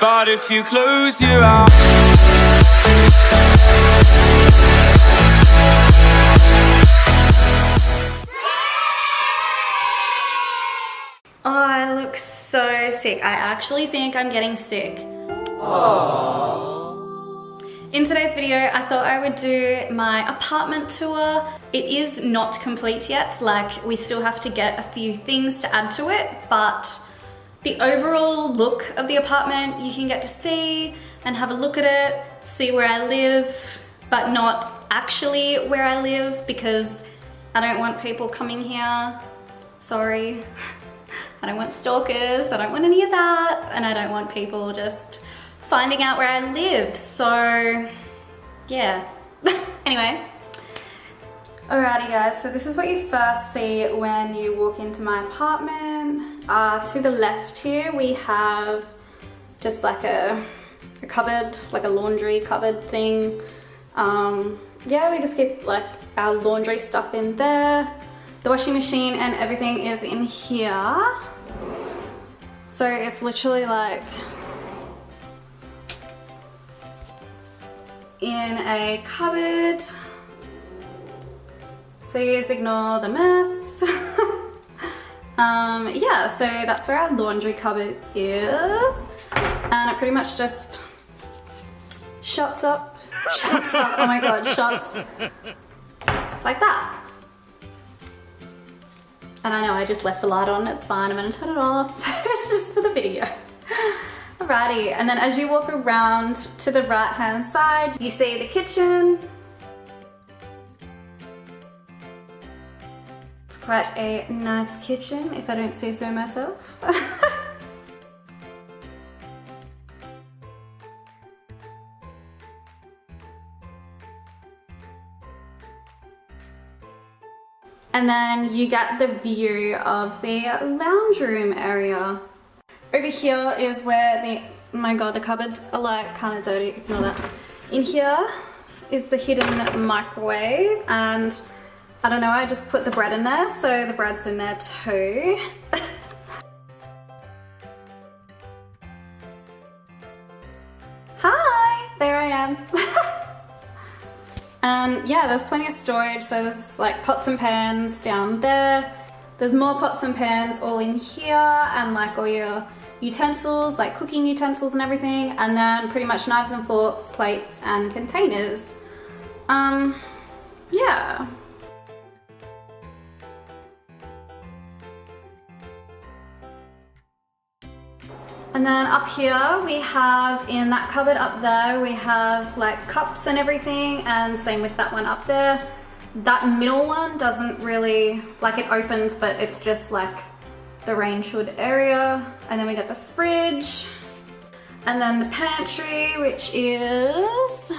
But if you close your eyes, oh, I look so sick. I actually think I'm getting sick. aww. In today's video, I thought I would do my apartment tour. It is not complete yet, like we still have to get a few things to add to it, but the overall look of the apartment you can get to see and have a look at it, see where I live, but not actually where I live because I don't want people coming here. Sorry. I don't want stalkers, I don't want any of that, and I don't want people just finding out where I live, so yeah. Anyway, alrighty guys, so this is what you first see when you walk into my apartment. To the left here we have just like a cupboard, like a laundry cupboard thing. Yeah, we just keep like our laundry stuff in there. The washing machine and everything is in here. So it's literally like in a cupboard. Please ignore the mess. Yeah, so that's where our laundry cupboard is. And it pretty much just shuts up, oh my god, shuts like that. And I know I just left the light on, it's fine, I'm gonna turn it off. It's just for the video. Alrighty, and then as you walk around to the right hand side, you see the kitchen. It's quite a nice kitchen, if I don't say so myself. And then you get the view of the lounge room area. Over here is where the, oh my god, the cupboards are like kind of dirty, ignore that. In here is the hidden microwave, and I don't know, I just put the bread in there, so the bread's in there too. Hi, there I am. And yeah, there's plenty of storage, so there's like pots and pans down there. There's more pots and pans all in here, and like all your utensils, like cooking utensils and everything, and then pretty much knives and forks, plates and containers. Yeah. And then up here we have, in that cupboard up there, we have like cups and everything, and same with that one up there. That middle one doesn't really, like it opens, but it's just like the range hood area. And then we got the fridge, and then the pantry, which is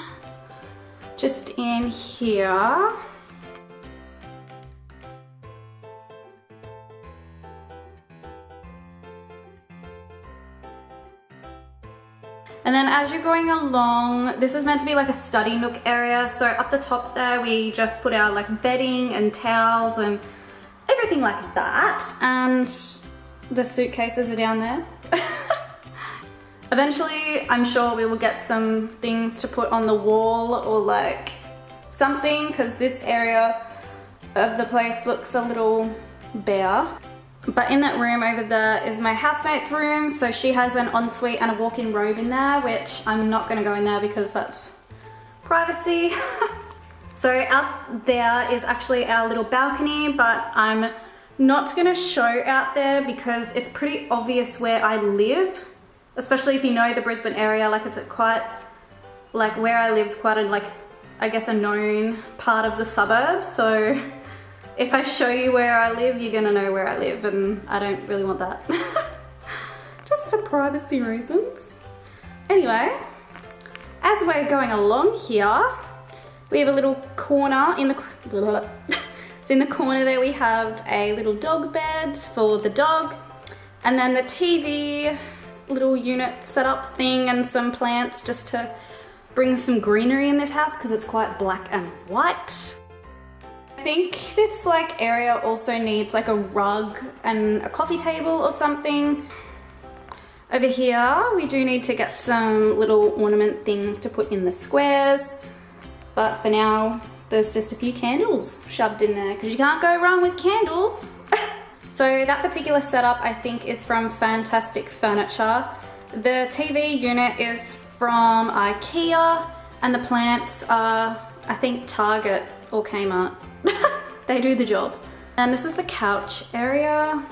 just in here. And then as you're going along, this is meant to be like a study nook area. So up the top there, we just put our like bedding and towels and everything like that. And the suitcases are down there. Eventually, I'm sure we will get some things to put on the wall or like something, because this area of the place looks a little bare. But in that room over there is my housemate's room, so she has an ensuite and a walk-in robe in there, which I'm not going to go in there because that's privacy. So out there is actually our little balcony, but I'm not going to show out there because it's pretty obvious where I live, especially if you know the Brisbane area. Like it's quite, like where I live is quite a, like, I guess a known part of the suburbs, so if I show you where I live, you're gonna know where I live, and I don't really want that. Just for privacy reasons. Anyway, as we're going along here, we have a little corner in the, so in the corner there we have a little dog bed for the dog, and then the TV little unit setup thing and some plants just to bring some greenery in this house because it's quite black and white. I think this like area also needs like a rug and a coffee table or something. Over here, we do need to get some little ornament things to put in the squares. But for now, there's just a few candles shoved in there because you can't go wrong with candles. So that particular setup I think is from Fantastic Furniture. The TV unit is from IKEA and the plants are, I think, Target or Kmart. They do the job. And this is the couch area.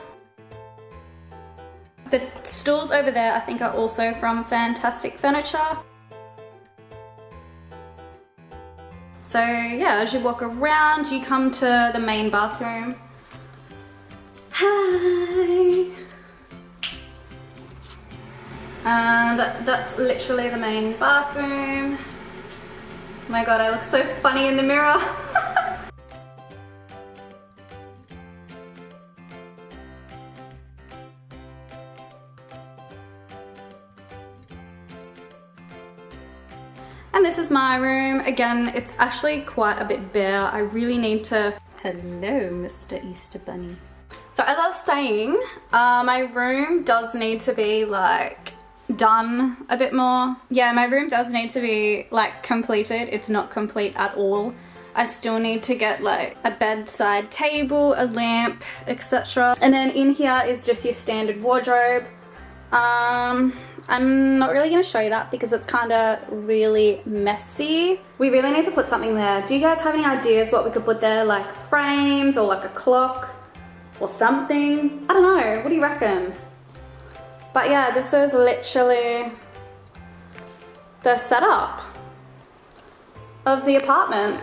The stools over there I think are also from Fantastic Furniture. So yeah, as you walk around, you come to the main bathroom. Hi! And that's literally the main bathroom. Oh my god, I look so funny in the mirror. And this is my room. Again, it's actually quite a bit bare. I really need to... Hello, Mr. Easter Bunny. So as I was saying, my room does need to be like done a bit more. Yeah, my room does need to be like completed. It's not complete at all. I still need to get like a bedside table, a lamp, etc. And then in here is just your standard wardrobe. I'm not really going to show you that because it's kind of really messy. We really need to put something there. Do you guys have any ideas what we could put there? Like frames or like a clock or something? I don't know. What do you reckon? But yeah, this is literally the setup of the apartment.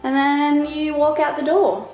And then you walk out the door.